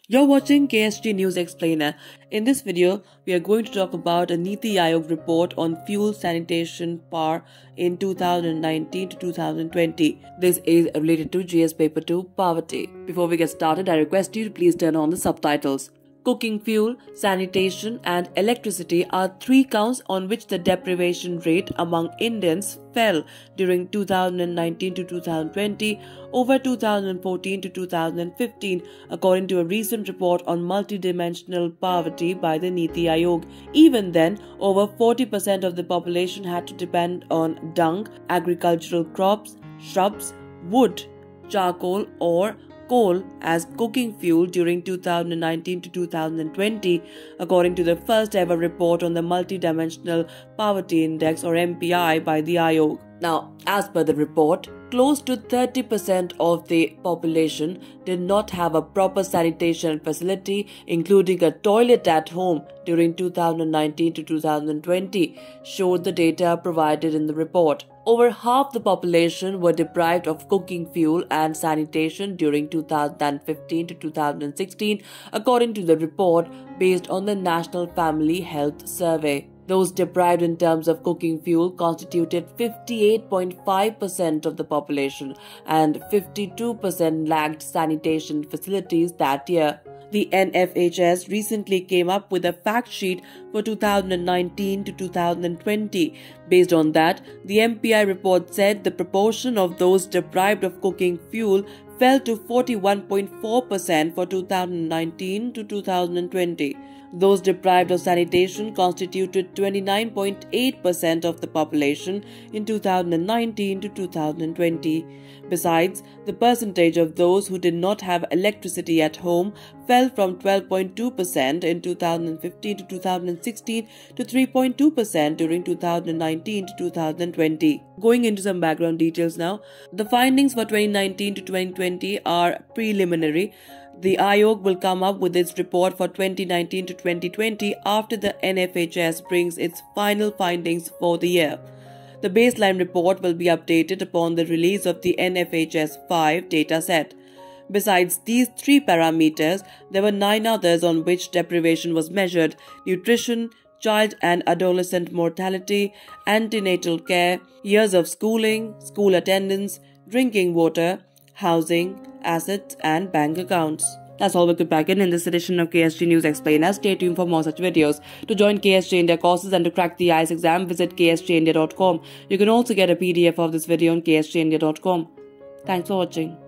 You're watching KSG News Explainer. In this video, we are going to talk about a NITI Aayog report on fuel sanitation power in 2019 to 2020. This is related to GS Paper 2 Poverty. Before we get started, I request you to please turn on the subtitles. Cooking fuel, sanitation and electricity are three counts on which the deprivation rate among Indians fell during 2019 to 2020 over 2014 to 2015 according to a recent report on multidimensional poverty by the NITI Aayog. Even then, over 40% of the population had to depend on dung, agricultural crops, shrubs, wood, charcoal or coal as cooking fuel during 2019 to 2020, according to the first ever report on the Multidimensional Poverty Index or MPI by the Aayog. Now, as per the report, close to 30% of the population did not have a proper sanitation facility, including a toilet at home during 2019 to 2020, showed the data provided in the report. Over half the population were deprived of cooking fuel and sanitation during 2015 to 2016, according to the report based on the National Family Health Survey. Those deprived in terms of cooking fuel constituted 58.5% of the population and 52% lacked sanitation facilities that year. The NFHS recently came up with a fact sheet for 2019 to 2020. Based on that, the MPI report said the proportion of those deprived of cooking fuel fell to 41.4% for 2019 to 2020. Those deprived of sanitation constituted 29.8% of the population in 2019 to 2020. Besides, the percentage of those who did not have electricity at home fell from 12.2% in 2015 to 2016 to 3.2% during 2019 to 2020. Going into some background details now, the findings for 2019 to 2020 are preliminary. The Aayog will come up with its report for 2019 to 2020 after the NFHS brings its final findings for the year. The baseline report will be updated upon the release of the NFHS 5 dataset. Besides these three parameters, there were 9 others on which deprivation was measured: nutrition, child and adolescent mortality, antenatal care, years of schooling, school attendance, drinking water, housing, assets and bank accounts. That's all we could pack in this edition of KSG News Explainer. Stay tuned for more such videos. To join KSG India courses and to crack the IAS exam, visit ksgindia.com. You can also get a PDF of this video on ksgindia.com. Thanks for watching.